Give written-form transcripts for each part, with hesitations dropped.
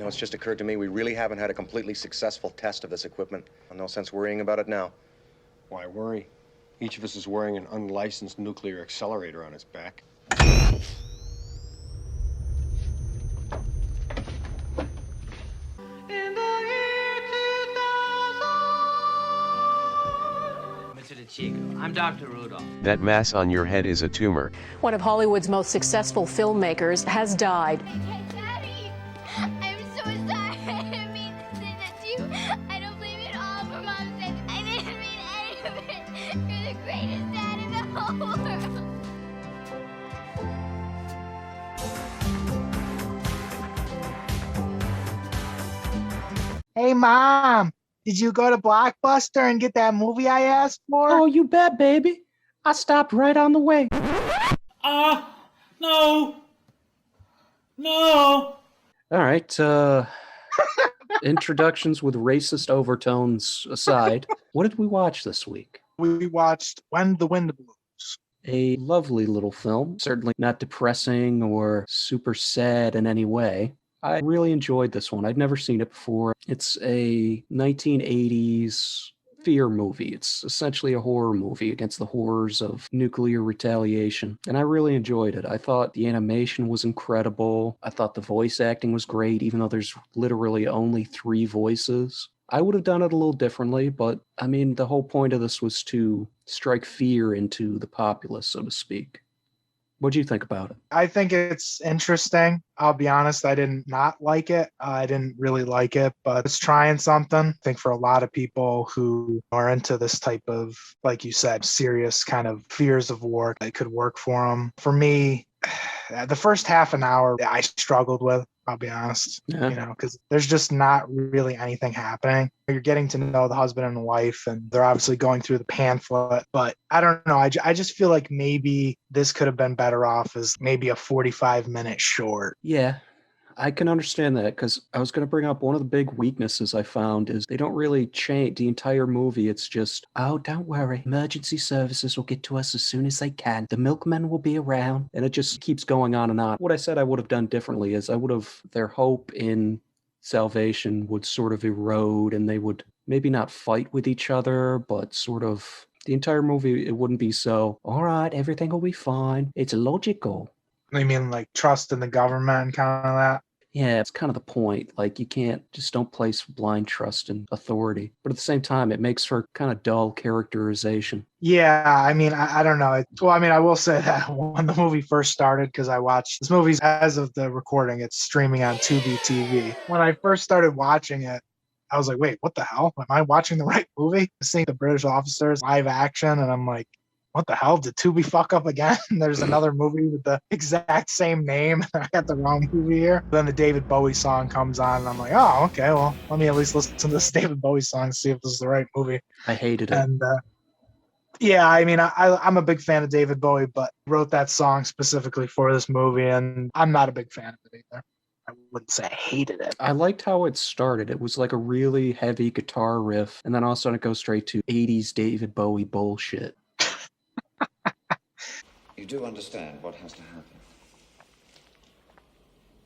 You know, it's just occurred to me we really haven't had a completely successful test of this equipment. No sense worrying about it now. Why worry? Each of us is wearing an unlicensed nuclear accelerator on his back. I'm Dr. Rudolph. That mass on your head is a tumor. One of Hollywood's most successful filmmakers has died. Daddy, I'm so sorry. I didn't mean to say that to you. I don't blame you at all for Mom's sake. I didn't mean any of it. You're the greatest dad in the whole world. Hey, Mom, did you go to Blockbuster and get that movie I asked for? Oh, you bet, baby. I stopped right on the way. No. All right, introductions with racist overtones aside, what did we watch this week? We watched When the Wind Blows. A lovely little film, certainly not depressing or super sad in any way. I really enjoyed this one. I'd never seen it before. It's a 1980s fear movie. It's essentially a horror movie against the horrors of nuclear retaliation. And I really enjoyed it. I thought the animation was incredible. I thought the voice acting was great, even though there's literally only 3 voices. I would have done it a little differently, but I mean, the whole point of this was to strike fear into the populace, so to speak. What do you think about it? I think it's interesting. I'll be honest, I didn't not like it. I didn't really like it, but it's trying something. I think for a lot of people who are into this type of, like you said, serious kind of fears of war, it could work for them. For me, the first half an hour I struggled with, I'll be honest, because there's just not really anything happening. You're getting to know the husband and wife, and they're obviously going through the pamphlet, but I don't know. I just feel like maybe this could have been better off as maybe a 45-minute short. Yeah, I can understand that, because I was going to bring up one of the big weaknesses I found is they don't really change the entire movie. It's just, oh, don't worry, emergency services will get to us as soon as they can. The milkmen will be around, and it just keeps going on and on. What I said I would have done differently is their hope in salvation would sort of erode, and they would maybe not fight with each other, but sort of the entire movie, it wouldn't be so, all right, everything will be fine. It's logical. I mean, like trust in the government and kind of that. Yeah, it's kind of the point. Like, you don't place blind trust in authority. But at the same time, it makes for kind of dull characterization. Yeah, I mean, I don't know. Well, I mean, I will say that when the movie first started, because I watched this movie as of the recording, it's streaming on Tubi TV. When I first started watching it, I was like, wait, what the hell? Am I watching the right movie? Seeing the British officers live action, and I'm like, what the hell? Did Tubi fuck up again? There's another movie with the exact same name. I got the wrong movie here. Then the David Bowie song comes on, and I'm like, oh, okay, well, let me at least listen to this David Bowie song and see if this is the right movie. I hated it. And yeah, I mean, I'm a big fan of David Bowie, but wrote that song specifically for this movie, and I'm not a big fan of it either. I wouldn't say I hated it. I liked how it started. It was like a really heavy guitar riff, and then all of a sudden it goes straight to 80s David Bowie bullshit. You do understand what has to happen.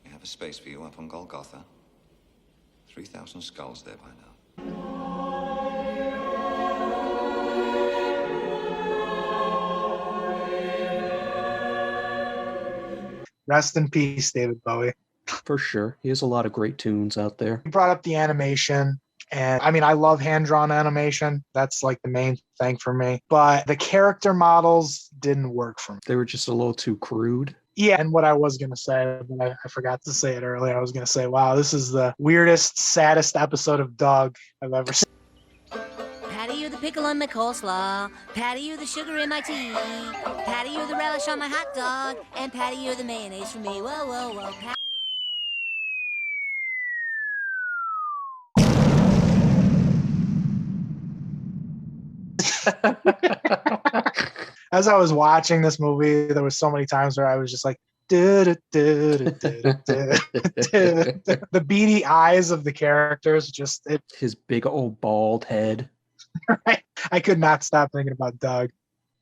We have a space for you up on Golgotha. 3,000 skulls there by now. Rest in peace, David Bowie. For sure. He has a lot of great tunes out there. You brought up the animation. And I mean, I love hand-drawn animation. That's like the main thing for me. But the character models didn't work for me. They were just a little too crude. Yeah, and what I was going to say, but I forgot to say it earlier. I was going to say, wow, this is the weirdest, saddest episode of Doug I've ever seen. Patty, you're the pickle on my coleslaw. Patty, you're the sugar in my tea. Patty, you're the relish on my hot dog. And Patty, you're the mayonnaise for me. Whoa, whoa, whoa. As I was watching this movie, there was so many times where I was just like, the beady eyes of the characters, his big old bald head. Right? I could not stop thinking about Doug.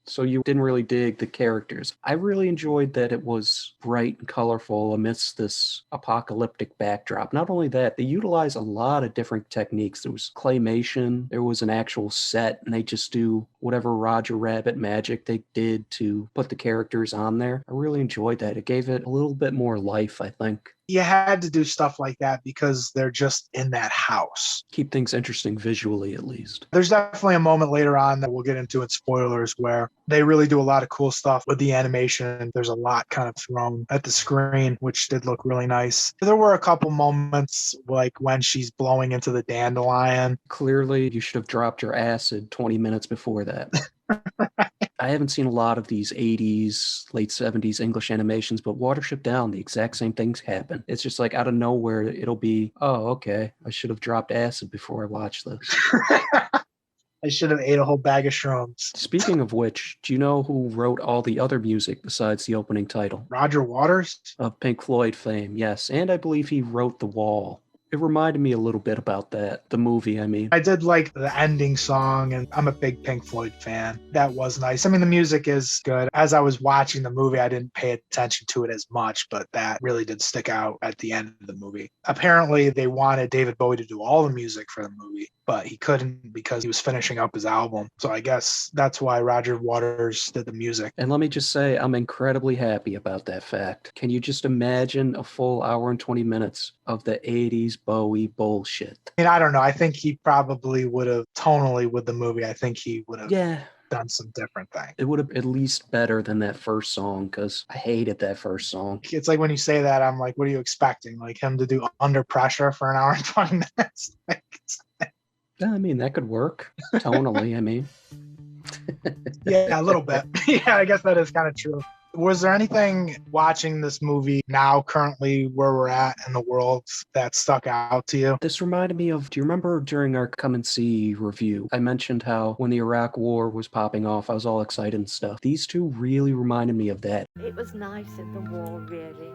So you didn't really dig the characters. I really enjoyed that it was bright and colorful amidst this apocalyptic backdrop. Not only that, they utilize a lot of different techniques. There was claymation, there was an actual set, and they just do whatever Roger Rabbit magic they did to put the characters on there. I really enjoyed that. It gave it a little bit more life, I think. You had to do stuff like that because they're just in that house. Keep things interesting visually, at least. There's definitely a moment later on that we'll get into in spoilers where they really do a lot of cool stuff with the animation. There's a lot kind of thrown at the screen, which did look really nice. There were a couple moments like when she's blowing into the dandelion. Clearly, you should have dropped your acid 20 minutes before that. I haven't seen a lot of these 80s, late 70s English animations, but Watership Down, the exact same things happen. It's just like out of nowhere, it'll be, oh, okay, I should have dropped acid before I watched this. I should have ate a whole bag of shrooms. Speaking of which, do you know who wrote all the other music besides the opening title? Roger Waters? Of Pink Floyd fame, yes. And I believe he wrote The Wall. It reminded me a little bit about that, the movie, I mean. I did like the ending song, and I'm a big Pink Floyd fan. That was nice. I mean, the music is good. As I was watching the movie, I didn't pay attention to it as much, but that really did stick out at the end of the movie. Apparently, they wanted David Bowie to do all the music for the movie, but he couldn't because he was finishing up his album. So I guess that's why Roger Waters did the music. And let me just say, I'm incredibly happy about that fact. Can you just imagine a full hour and 20 minutes of the 80s Bowie bullshit? I mean, I don't know. I think he probably would have, tonally with the movie, I think he would have done some different things. It would have at least better than that first song, because I hated that first song. It's like when you say that, I'm like, what are you expecting? Like him to do Under Pressure for an hour and 20 minutes? I mean, that could work. Tonally, I mean. Yeah, a little bit. Yeah, I guess that is kind of true. Was there anything watching this movie now, currently, where we're at in the world that stuck out to you? This reminded me of, do you remember during our Come and See review, I mentioned how when the Iraq War was popping off, I was all excited and stuff. These two really reminded me of that. It was nice in the war, really.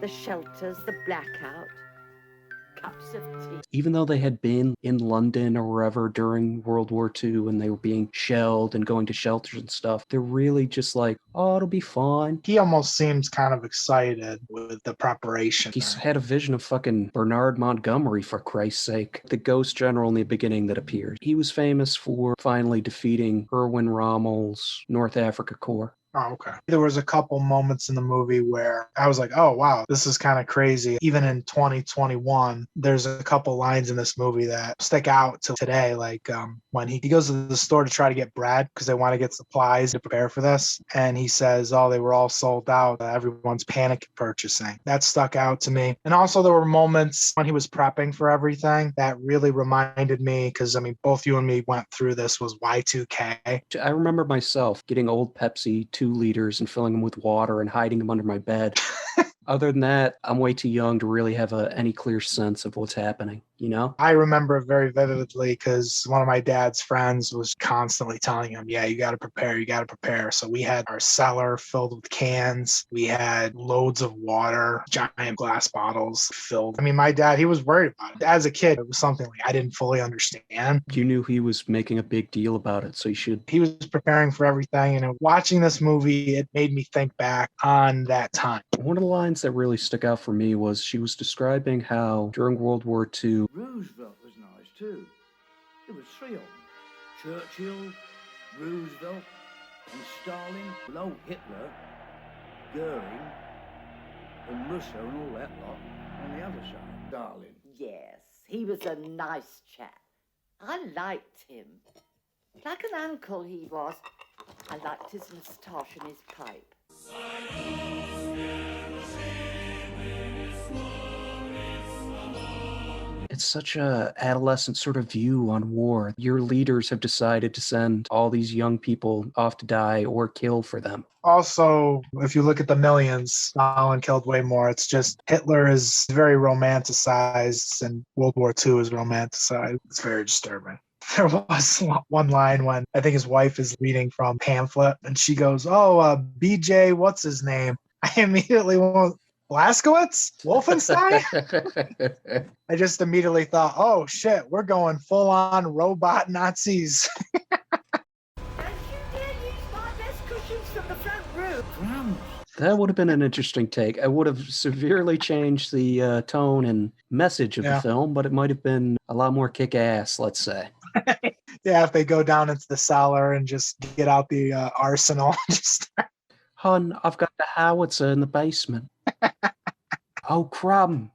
The shelters, the blackout. Cups of tea. Even though they had been in London or wherever during World War II and they were being shelled and going to shelters and stuff, they're really just like, oh, it'll be fine. He almost seems kind of excited with the preparation. He's had a vision of fucking Bernard Montgomery, for Christ's sake. The ghost general in the beginning that appeared. He was famous for finally defeating Erwin Rommel's North Africa Corps. Oh, okay. There was a couple moments in the movie where I was like, oh, wow, this is kind of crazy. Even in 2021, there's a couple lines in this movie that stick out to today. Like when he goes to the store to try to get bread because they want to get supplies to prepare for this. And he says, oh, they were all sold out. Everyone's panic purchasing. That stuck out to me. And also there were moments when he was prepping for everything that really reminded me, because I mean, both you and me went through this, was Y2K. I remember myself getting old Pepsi 2 liters and filling them with water and hiding them under my bed. Other than that, I'm way too young to really have any clear sense of what's happening, you know? I remember it very vividly because one of my dad's friends was constantly telling him, yeah, you got to prepare, you got to prepare. So we had our cellar filled with cans. We had loads of water, giant glass bottles filled. I mean, my dad, he was worried about it. As a kid, it was something like I didn't fully understand. You knew he was making a big deal about it, so you should. He was preparing for everything. And watching this movie, it made me think back on that time. One of the lines that really stuck out for me was she was describing how during World War II, Roosevelt was nice too. There was 3 of them. Churchill, Roosevelt, and Stalin, below Hitler, Goering, and Russo and all that lot on the other side. Stalin. Yes, he was a nice chap. I liked him. Like an uncle he was. I liked his moustache and his pipe. it's such a adolescent sort of view on war. Your leaders have decided to send all these young people off to die or kill for them. Also, if you look at the millions, Stalin killed way more. It's just Hitler is very romanticized and World War II is romanticized. It's very disturbing. There was one line when I think his wife is reading from a pamphlet and she goes, BJ, what's his name? I immediately went, Blaskowitz? Wolfenstein? I just immediately thought, oh shit, we're going full on robot Nazis. Don't you dare use my That would have been an interesting take. I would have severely changed the tone and message of the film, but it might have been a lot more kick-ass, let's say. Yeah, if they go down into the cellar and just get out the arsenal. Just Hun, I've got the howitzer in the basement. Oh, crumb.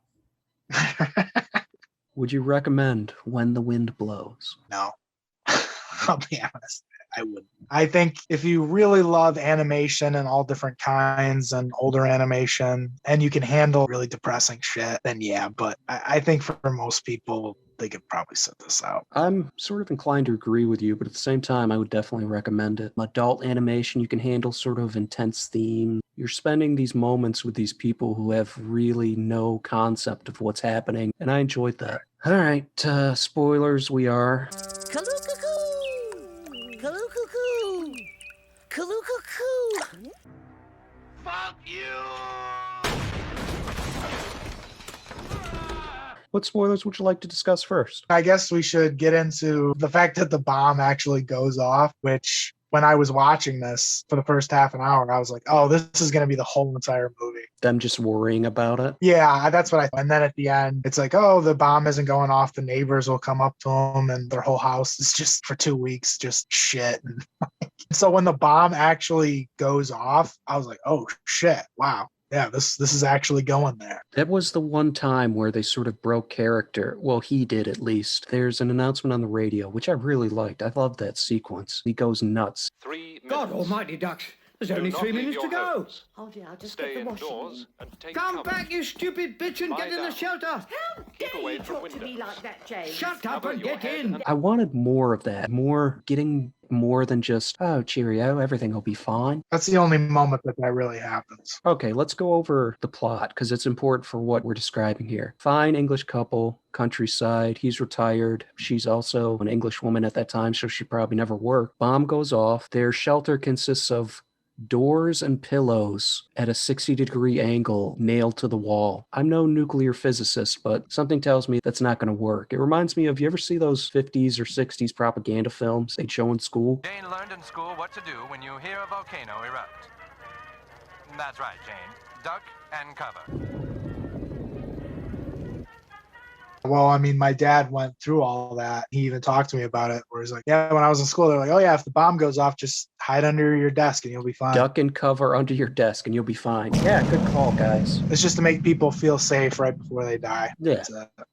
Would you recommend When the Wind Blows? No. I'll be honest. I wouldn't. I think if you really love animation and all different kinds and older animation and you can handle really depressing shit, then yeah. But I think for most people, they could probably sit this out. I'm sort of inclined to agree with you, but at the same time, I would definitely recommend it. Adult animation, you can handle sort of intense themes. You're spending these moments with these people who have really no concept of what's happening, and I enjoyed that. All right, spoilers, we are... Kaloo-coo-coo! Kaloo-coo-coo! Fuck you! What spoilers would you like to discuss first? I guess we should get into the fact that the bomb actually goes off, which when I was watching this for the first half an hour, I was like, oh, this is going to be the whole entire movie. Them just worrying about it? Yeah, that's what I thought. And then at the end, it's like, oh, the bomb isn't going off. The neighbors will come up to them and their whole house is just for 2 weeks, just shit. And so when the bomb actually goes off, I was like, oh, shit. Wow. Yeah, this is actually going there. That was the one time where they sort of broke character. Well, he did at least. There's an announcement on the radio, which I really liked. I loved that sequence. He goes nuts. 3 minutes. God almighty, Dux. There's only 3 minutes to go. Oh dear, I'll just get the washing. Come back, you stupid bitch, and get in the shelter. How dare you talk to me like that, James? Shut up and get in. I wanted more of that. Getting more than just, oh, cheerio, everything will be fine. That's the only moment that really happens. Okay, let's go over the plot, because it's important for what we're describing here. Fine English couple, countryside, he's retired. She's also an English woman at that time, so she probably never worked. Bomb goes off. Their shelter consists of doors and pillows at a 60-degree angle nailed to the wall. I'm no nuclear physicist, but something tells me that's not going to work. It reminds me of, you ever see those 50s or 60s propaganda films they'd show in school? Jane learned in school what to do when you hear a volcano erupt. That's right, Jane. Duck and cover. Well, I mean, my dad went through all that. He even talked to me about it, where he's like, yeah, when I was in school, they're like, oh, yeah, if the bomb goes off, just hide under your desk and you'll be fine. Duck and cover under your desk and you'll be fine. Yeah, good call, guys. It's just to make people feel safe right before they die. Yeah.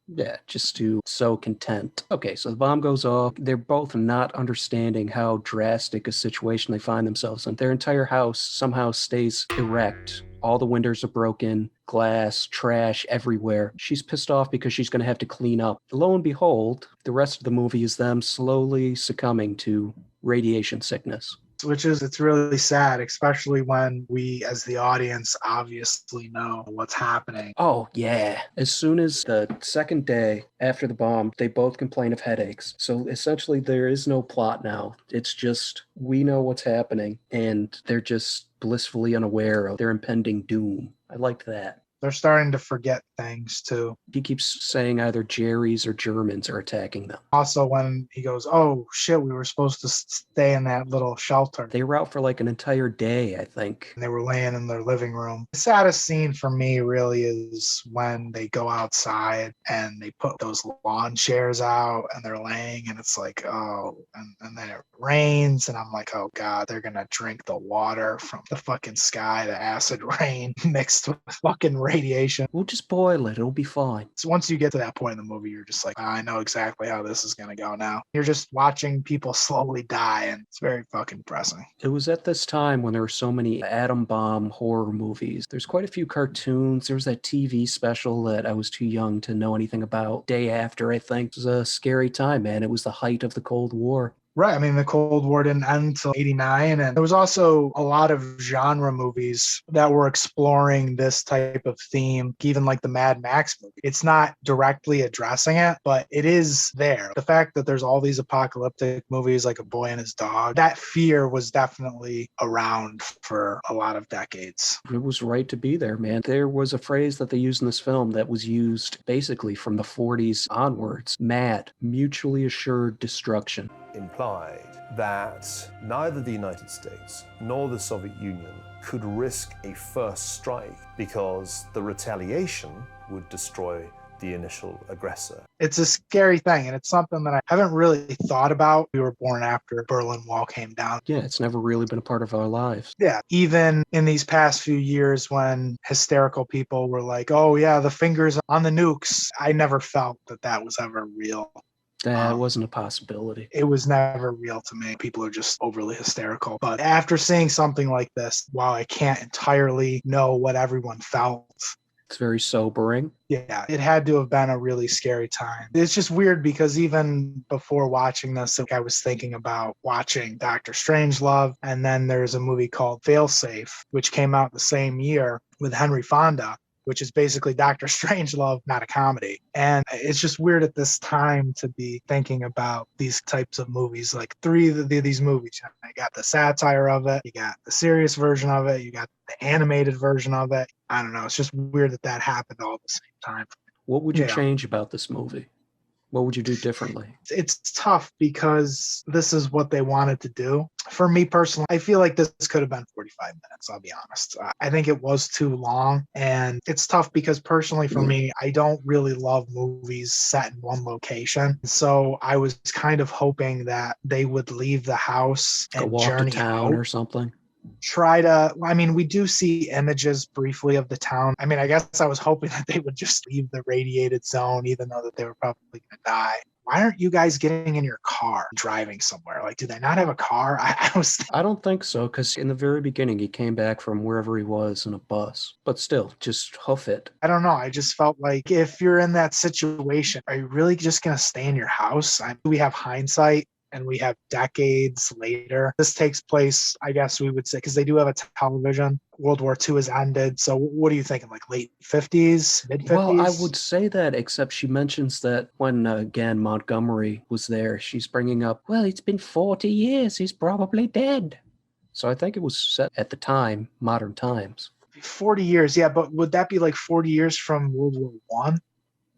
Yeah, just to sow content. Okay, so the bomb goes off. They're both not understanding how drastic a situation they find themselves in. Their entire house somehow stays erect. All the windows are broken, glass, trash everywhere. She's pissed off because she's going to have to clean up. Lo and behold, the rest of the movie is them slowly succumbing to radiation sickness. It's really sad, especially when we, as the audience, obviously know what's happening. Oh, yeah. As soon as the second day after the bomb, they both complain of headaches. So essentially, there is no plot now. It's just, we know what's happening, and they're just blissfully unaware of their impending doom. I liked that. They're starting to forget things, too. He keeps saying either Jerry's or Germans are attacking them. Also, when he goes, oh, shit, we were supposed to stay in that little shelter. They were out for like an entire day, I think. And they were laying in their living room. The saddest scene for me really is when they go outside and they put those lawn chairs out and they're laying and it's like, oh, and then it rains and I'm like, oh, God, they're going to drink the water from the fucking sky, the acid rain mixed with fucking radiation. We'll just boil it. It'll be fine. So once you get to that point in the movie, you're just like, I know exactly how this is going to go now. You're just watching people slowly die, and it's very fucking depressing. It was at this time when there were so many atom bomb horror movies. There's quite a few cartoons. There was that TV special that I was too young to know anything about. Day After, I think. It was a scary time, man. It was the height of the Cold War. Right. I mean, the Cold War didn't end until 89. And there was also a lot of genre movies that were exploring this type of theme, even like the Mad Max movie. It's not directly addressing it, but it is there. The fact that there's all these apocalyptic movies like A Boy and His Dog, that fear was definitely around for a lot of decades. It was right to be there, man. There was a phrase that they used in this film that was used basically from the 40s onwards. MAD, mutually assured destruction. implied that neither the United States nor the Soviet Union could risk a first strike because the retaliation would destroy the initial aggressor. It's a scary thing, and it's something that I haven't really thought about. We were born after Berlin Wall came down. Yeah, it's never really been a part of our lives. Yeah, even in these past few years when hysterical people were like, oh yeah, the fingers on the nukes, I never felt that that was ever real. That wasn't a possibility. It was never real to me. People are just overly hysterical. But after seeing something like this, while I can't entirely know what everyone felt, it's very sobering. Yeah, it had to have been a really scary time. It's just weird because even before watching this, I was thinking about watching Doctor Strangelove, and then there's a movie called Failsafe, which came out the same year with Henry Fonda, which is basically Doctor Strangelove, not a comedy. And it's just weird at this time to be thinking about these types of movies, like three of these movies. You got the satire of it, you got the serious version of it, you got the animated version of it. I don't know. It's just weird that that happened all at the same time. What would you change about this movie? What would you do differently? It's tough because this is what they wanted to do. For me personally, I feel like this could have been 45 minutes, I'll be honest. I think it was too long, and it's tough because personally for me, I don't really love movies set in one location. So I was kind of hoping that they would leave the house and walk journey to town out. or something. We do see images briefly of the town. I mean, I guess I was hoping that they would just leave the radiated zone, even though that they were probably going to die. Why aren't you guys getting in your car and driving somewhere? Like, do they not have a car? I don't think so, because in the very beginning, he came back from wherever he was in a bus. But still, just hoof it. I don't know. I just felt like if you're in that situation, are you really just going to stay in your house? We have hindsight. And we have decades later. This takes place, I guess we would say, because they do have a television. World War II has ended. So what are you thinking, like late 50s, mid 50s? Well, I would say that, except she mentions that when, again, Montgomery was there, she's bringing up, well, it's been 40 years. He's probably dead. So I think it was set at the time, modern times. 40 years, yeah. But would that be like 40 years from World War I?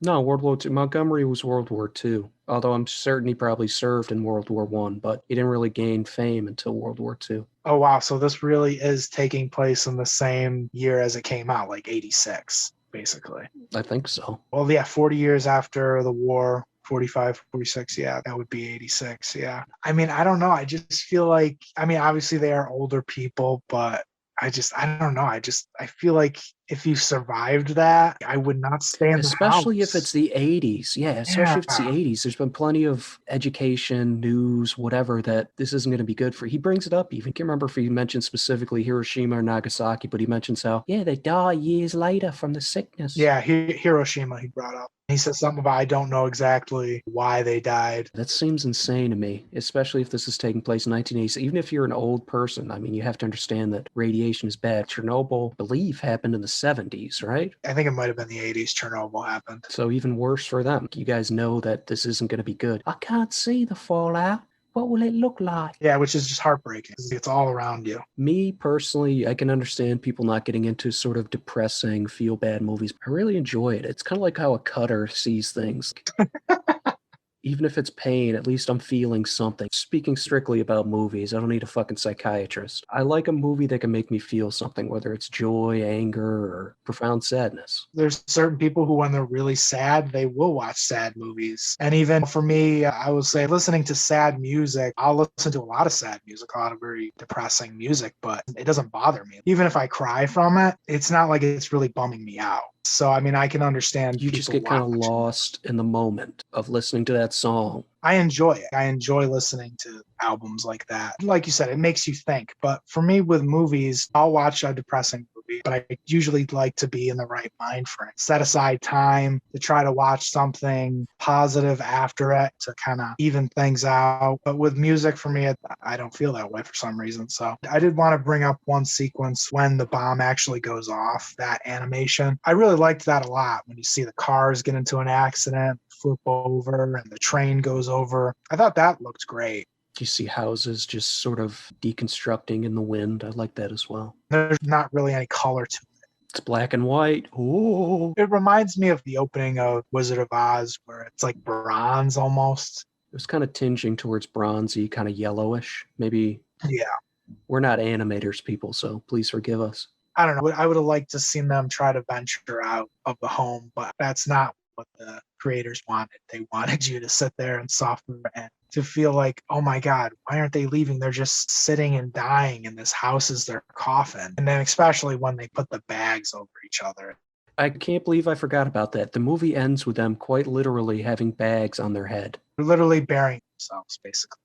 No, World War II. Montgomery was World War II, although I'm certain he probably served in World War I, but he didn't really gain fame until World War II. Oh, wow. So this really is taking place in the same year as it came out, like 86, basically. I think so. Well, yeah, 40 years after the war, 45, 46, yeah, that would be 86, yeah. I mean, I don't know. I just feel like, obviously they are older people, but I don't know. I feel like if you survived that, I would not stay in the house. Especially if it's the 80s. Yeah, especially if it's the 80s. There's been plenty of education, news, whatever, that this isn't going to be good for. He brings it up even. I can't remember if he mentioned specifically Hiroshima or Nagasaki, but he mentions how, yeah, they die years later from the sickness. Yeah, Hiroshima he brought up. He said something about, I don't know exactly why they died. That seems insane to me, especially if this is taking place in 1980s. Even if you're an old person, you have to understand that radiation is bad. Chernobyl, I believe, happened in the 70s, right? I think it might have been the 80s Chernobyl happened. So even worse for them. You guys know that this isn't going to be good. I can't see the fallout. What will it look like? Yeah, which is just heartbreaking. It's all around you. Me, personally, I can understand people not getting into sort of depressing, feel-bad movies. I really enjoy it. It's kind of like how a cutter sees things. Even if it's pain, at least I'm feeling something. Speaking strictly about movies, I don't need a fucking psychiatrist. I like a movie that can make me feel something, whether it's joy, anger, or profound sadness. There's certain people who, when they're really sad, they will watch sad movies. And even for me, I will say listening to sad music, I'll listen to a lot of sad music, a lot of very depressing music, but it doesn't bother me. Even if I cry from it, it's not like it's really bumming me out. So, I can understand. You just get kind of lost in the moment of listening to that song. I enjoy it. I enjoy listening to albums like that. Like you said, it makes you think. But for me with movies, I'll watch a depressing movie, but I usually like to be in the right mind for it. Set aside time to try to watch something positive after it to kind of even things out. But with music, for me, I don't feel that way for some reason. So I did want to bring up one sequence when the bomb actually goes off, that animation. I really liked that a lot when you see the cars get into an accident, flip over, and the train goes over. I thought that looked great. You see houses just sort of deconstructing in the wind. I like that as well. There's not really any color to it. It's black and white. Ooh. It reminds me of the opening of Wizard of Oz, where it's like bronze almost. It was kind of tinging towards bronzy, kind of yellowish. Maybe Yeah. we're not animators people, so please forgive us. I don't know. I would have liked to seen them try to venture out of the home, but that's not what the creators wanted. They wanted you to sit there and suffer and to feel like, oh my God, why aren't they leaving? They're just sitting and dying, and this house is their coffin. And then especially when they put the bags over each other. I can't believe I forgot about that. The movie ends with them quite literally having bags on their head. They're literally burying themselves, basically.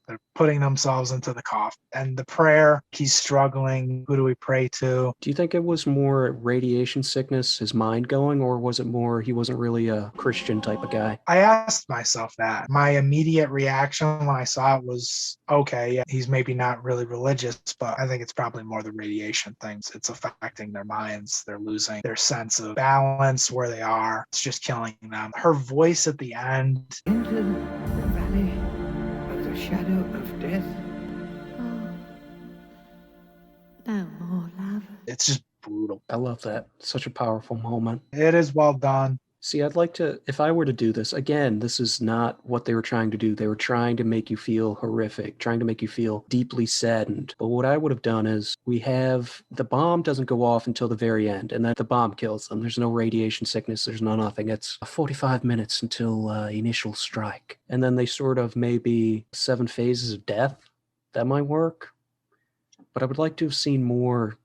They're putting themselves into the coffin. And the prayer, he's struggling. Who do we pray to? Do you think it was more radiation sickness, his mind going, or was it more he wasn't really a Christian type of guy? I asked myself that. My immediate reaction when I saw it was, okay, yeah, he's maybe not really religious, but I think it's probably more the radiation things. It's affecting their minds. They're losing their sense of balance where they are. It's just killing them. Her voice at the end. Into the valley of the shadow of death. No more love. It's just brutal. I love that. Such a powerful moment. It is well done. See, I'd like to, if I were to do this, again, this is not what they were trying to do. They were trying to make you feel horrific, trying to make you feel deeply saddened. But what I would have done is we have the bomb doesn't go off until the very end, and then the bomb kills them. There's no radiation sickness. There's no nothing. It's 45 minutes until initial strike. And then they sort of maybe 7 phases of death. That might work. But I would like to have seen more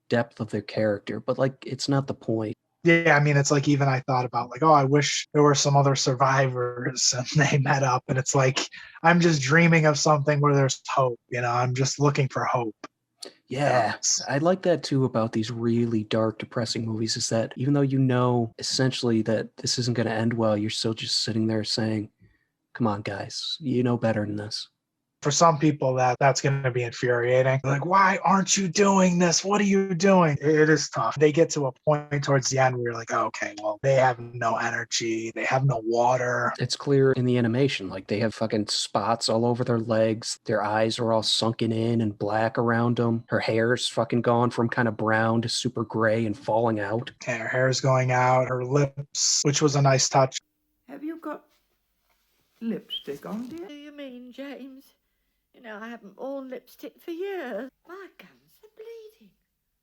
depth of their character. But, like, it's not the point. Yeah, I mean, it's like even I thought about like, oh, I wish there were some other survivors and they met up. And it's like, I'm just dreaming of something where there's hope. You know, I'm just looking for hope. Yeah, I like that too about these really dark, depressing movies is that even though you know essentially that this isn't going to end well, you're still just sitting there saying, come on, guys, you know better than this. For some people, that's going to be infuriating. Like, why aren't you doing this? What are you doing? It is tough. They get to a point towards the end where you're like, oh, okay, well, they have no energy. They have no water. It's clear in the animation. Like, they have fucking spots all over their legs. Their eyes are all sunken in and black around them. Her hair's fucking gone from kind of brown to super gray and falling out. And her hair's going out. Her lips, which was a nice touch. Have you got lipstick on, dear? What do you mean, James? You know, I haven't worn lipstick for years. My gums are bleeding.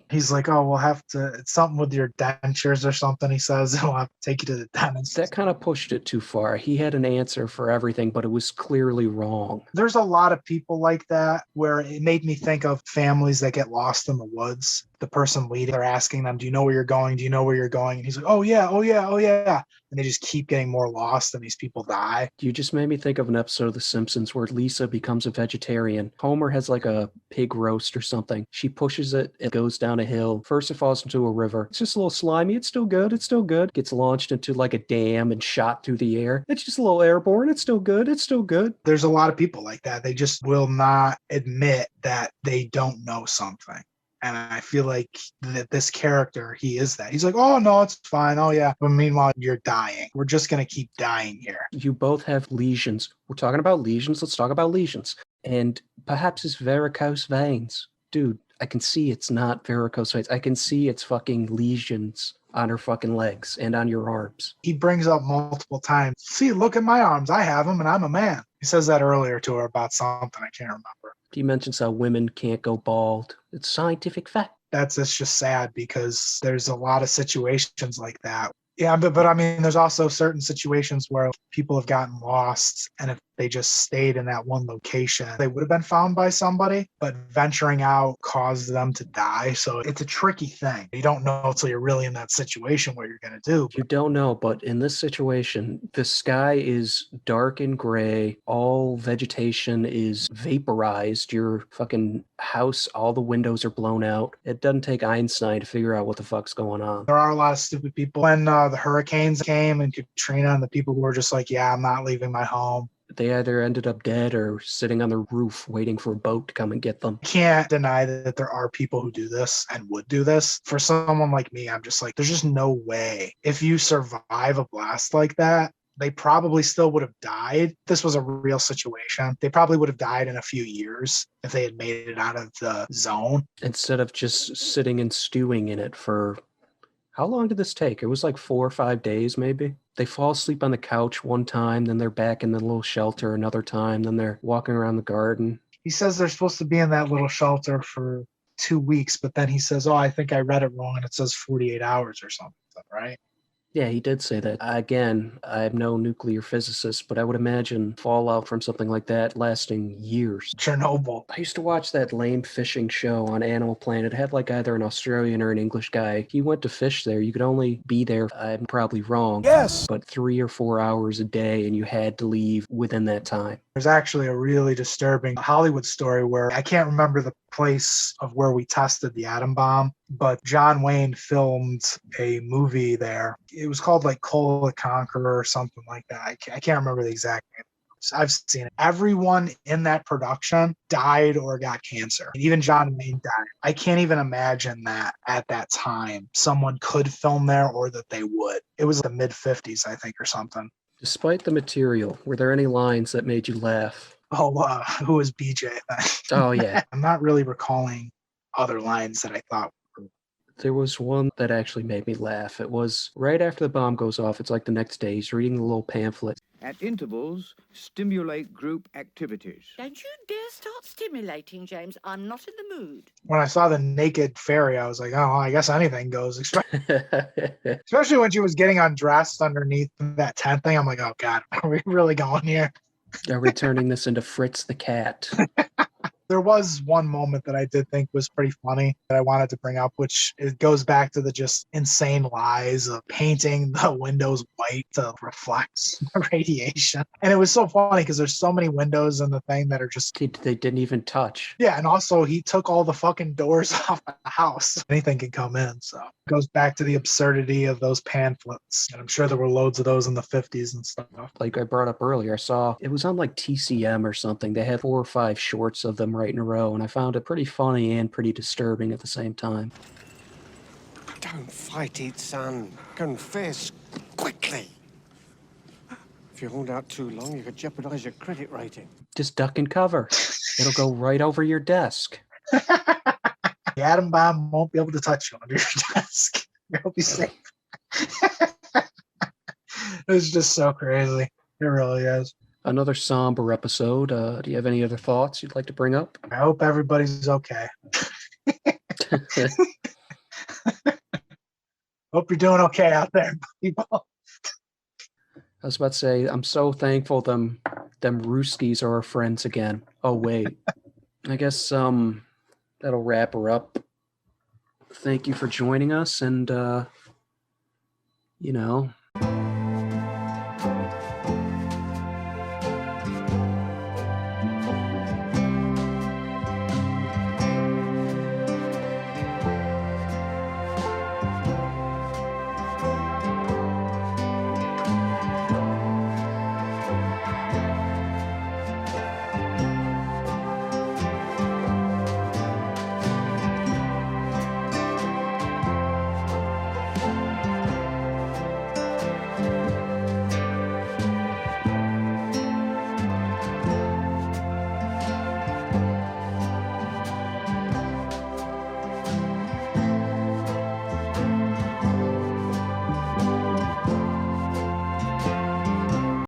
He's like, oh, we'll have to, it's something with your dentures or something. He says, we'll have to take you to the dentist. That kind of pushed it too far. He had an answer for everything, but it was clearly wrong. There's a lot of people like that where it made me think of families that get lost in the woods. The person leading, they're asking them, do you know where you're going? Do you know where you're going? And he's like, oh yeah, oh yeah, oh yeah. And they just keep getting more lost and these people die. You just made me think of an episode of The Simpsons where Lisa becomes a vegetarian. Homer has like a pig roast or something. She pushes it, it goes down a hill. First it falls into a river. It's just a little slimy. It's still good. It's still good. Gets launched into like a dam and shot through the air. It's just a little airborne. It's still good. It's still good. There's a lot of people like that. They just will not admit that they don't know something. And I feel like that this character, he is that. He's like, oh, no, it's fine. Oh, yeah. But meanwhile, you're dying. We're just going to keep dying here. You both have lesions. We're talking about lesions. Let's talk about lesions. And perhaps it's varicose veins. Dude, I can see it's not varicose veins. I can see it's fucking lesions on her fucking legs and on your arms. He brings up multiple times, see, look at my arms. I have them and I'm a man. He says that earlier to her about something. I can't remember. He mentions how women can't go bald. It's scientific fact. It's just sad because there's a lot of situations like that. Yeah, but I mean, there's also certain situations where people have gotten lost, and if they just stayed in that one location, they would have been found by somebody, but venturing out caused them to die. So it's a tricky thing. You don't know until you're really in that situation what you're going to do. You don't know, but in this situation, the sky is dark and gray. All vegetation is vaporized. Your fucking house, all the windows are blown out. It doesn't take Einstein to figure out what the fuck's going on. There are a lot of stupid people. When the hurricanes came and Katrina and the people who were just like, yeah, I'm not leaving my home. They either ended up dead or sitting on the roof waiting for a boat to come and get them. Can't deny that there are people who do this and would do this. For someone like me, I'm just like, there's just no way. If you survive a blast like that, they probably still would have died. This was a real situation. They probably would have died in a few years if they had made it out of the zone. Instead of just sitting and stewing in it for How long did this take? It was like 4 or 5 days, maybe. They fall asleep on the couch one time, then they're back in the little shelter another time, then they're walking around the garden. He says they're supposed to be in that little shelter for 2 weeks, but then he says, oh, I think I read it wrong and it says 48 hours or something, right? Yeah, he did say that. Again, I'm no nuclear physicist, but I would imagine fallout from something like that lasting years. Chernobyl. I used to watch that lame fishing show on Animal Planet. It had like either an Australian or an English guy. He went to fish there. You could only be there, I'm probably wrong. Yes! But 3 or 4 hours a day, and you had to leave within that time. There's actually a really disturbing Hollywood story where I can't remember the place of where we tested the atom bomb, but John Wayne filmed a movie there. It was called like Cole the Conqueror or something like that. I can't remember the exact name. I've seen it. Everyone in that production died or got cancer. Even John Wayne died. I can't even imagine that at that time someone could film there or that they would. It was the mid-50s, I think, or something. Despite the material, were there any lines that made you laugh? Oh, who was BJ then? Oh, yeah. I'm not really recalling other lines that I thought were... There was one that actually made me laugh. It was right after the bomb goes off. It's like the next day. He's reading the little pamphlet. At intervals, stimulate group activities. Don't you dare start stimulating, James. I'm not in the mood. When I saw the naked fairy, I was like, oh, I guess anything goes. Especially when she was getting undressed underneath that tent thing. I'm like, oh, God, are we really going here? Are we turning this into Fritz the cat? There was one moment that I did think was pretty funny that I wanted to bring up, which it goes back to the just insane lies of painting the windows white to reflect the radiation. And it was so funny because there's so many windows in the thing that are just... They didn't even touch. Yeah, and also he took all the fucking doors off the house. Anything can come in, so it goes back to the absurdity of those pamphlets. And I'm sure there were loads of those in the 50s and stuff. Like I brought up earlier, I saw it was on like TCM or something. They had 4 or 5 shorts of them right in a row, and I found it pretty funny and pretty disturbing at the same time. Don't fight it, son. Confess quickly. If you hold out too long, you could jeopardize your credit rating. Just duck and cover. It'll go right over your desk. The atom bomb won't be able to touch you under your desk. You'll be safe. It's just so crazy. It really is. Another somber episode. Do you have any other thoughts you'd like to bring up? I hope everybody's okay. Hope you're doing okay out there, people. I was about to say, I'm so thankful them Ruskies are our friends again. Oh, wait. I guess that'll wrap her up. Thank you for joining us, and,